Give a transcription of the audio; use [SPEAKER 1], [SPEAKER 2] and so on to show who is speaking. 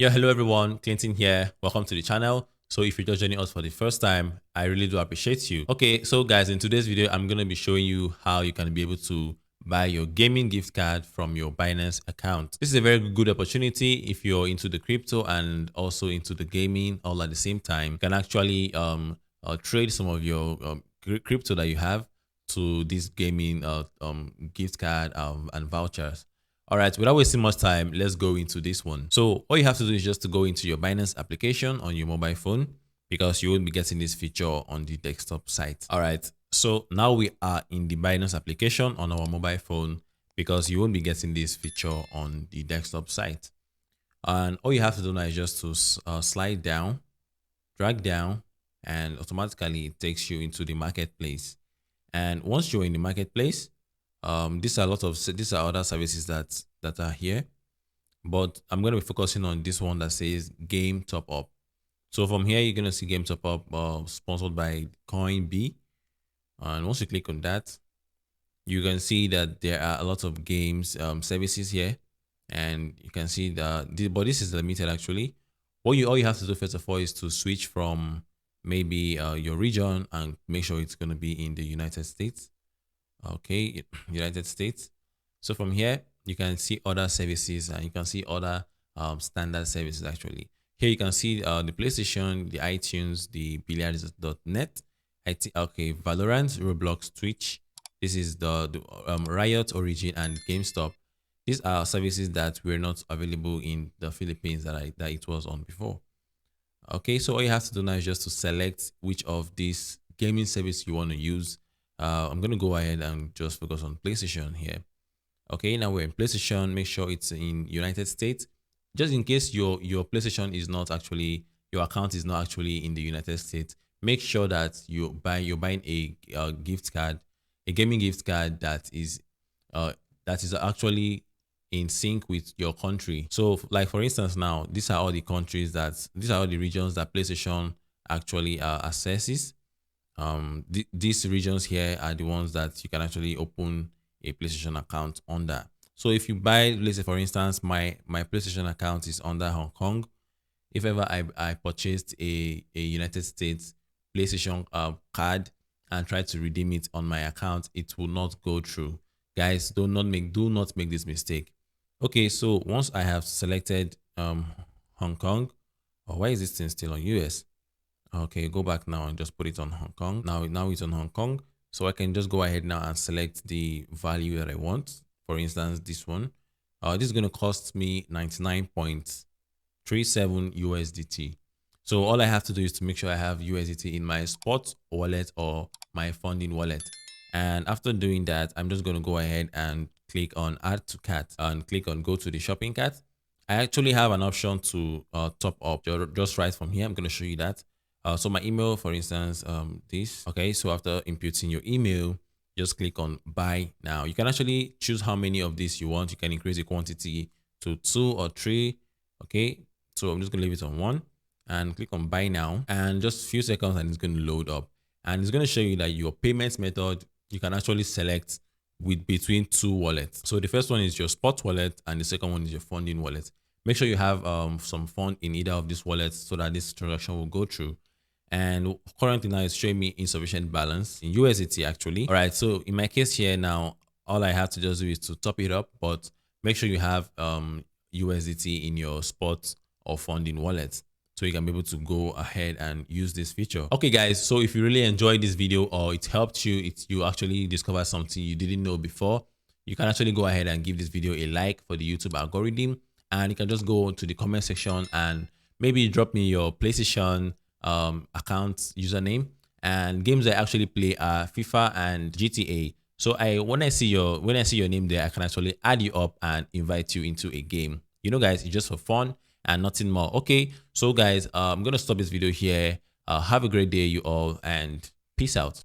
[SPEAKER 1] Yeah, hello everyone, Clinton here. Welcome to the channel. So if you're just joining us for the first time, I really do appreciate you. Okay, so guys, in today's video, I'm going to be showing you how you can be able to buy your gaming gift card from your Binance account. This is a very good opportunity if you're into the crypto and also into the gaming all at the same time. You can actually trade some of your crypto that you have to this gaming gift card and vouchers. All right, without wasting much time, let's go into this one. So all you have to do is just to go into your Binance application on your mobile phone because you won't be getting this feature on the desktop site. All right, so now we are in the Binance application on our mobile phone because you won't be getting this feature on the desktop site. And all you have to do now is just to slide down, drag down, and automatically it takes you into the marketplace. And once you're in the marketplace, these are other services that are here, but I'm going to be focusing on this one that says game top up. So from here you're going to see game top up sponsored by CoinB, and once you click on that, you can see that there are a lot of games services here, and you can see that but this is limited actually. All you have to do first of all is to switch from maybe your region and make sure it's going to be in the United States. Okay, United States. So from here you can see other services and you can see other standard services. Actually here you can see the PlayStation, the iTunes, the billiards.net, okay, Valorant, Roblox, Twitch. This is the Riot, Origin, and GameStop. These are services that were not available in the Philippines that it was on before. Okay, so all you have to do now is just to select which of these gaming service you want to use. I'm going to go ahead and just focus on PlayStation here. Okay, now we're in PlayStation. Make sure it's in United States. Just in case your PlayStation is not actually, your account is not actually in the United States, make sure that you're buying a gift card, a gaming gift card that is actually in sync with your country. So like for instance, now these are all the countries these are all the regions that PlayStation actually assesses. These regions here are the ones that you can actually open a PlayStation account under. So if you buy, let's say for instance, my PlayStation account is under Hong Kong. If ever I purchased a United States PlayStation card and try to redeem it on my account, it will not go through. Guys, do not make this mistake. Okay, so once I have selected Hong Kong, why is this thing still on US? Okay, go back now and just put it on Hong Kong. Now it's on Hong Kong. So I can just go ahead now and select the value that I want. For instance, this one. This is going to cost me 99.37 USDT. So all I have to do is to make sure I have USDT in my spot wallet or my funding wallet. And after doing that, I'm just going to go ahead and click on add to cart and click on go to the shopping cart. I actually have an option to top up just right from here. I'm going to show you that. So my email, for instance, this. Okay, so after inputting your email, just click on buy now. You can actually choose how many of these you want. You can increase the quantity to 2 or 3. Okay, so I'm just gonna leave it on 1 and click on buy now, and just a few seconds and it's going to load up, and it's going to show you that your payment method you can actually select with between 2 wallets. So the first one is your spot wallet and the second one is your funding wallet. Make sure you have some fund in either of these wallets so that this transaction will go through. And currently now it's showing me insufficient balance in USDT actually. All right, so in my case here now, all I have to just do is to top it up, but make sure you have USDT in your spot or funding wallet so you can be able to go ahead and use this feature. Okay guys, so if you really enjoyed this video or it helped you, you actually discovered something you didn't know before, you can actually go ahead and give this video a like for the YouTube algorithm, and you can just go to the comment section and maybe drop me your PlayStation account username, and games I actually play are FIFA and GTA. So when I see your name there, I can actually add you up and invite you into a game. You know guys, it's just for fun and nothing more. Okay, so guys, I'm gonna stop this video here. Have a great day you all, and peace out.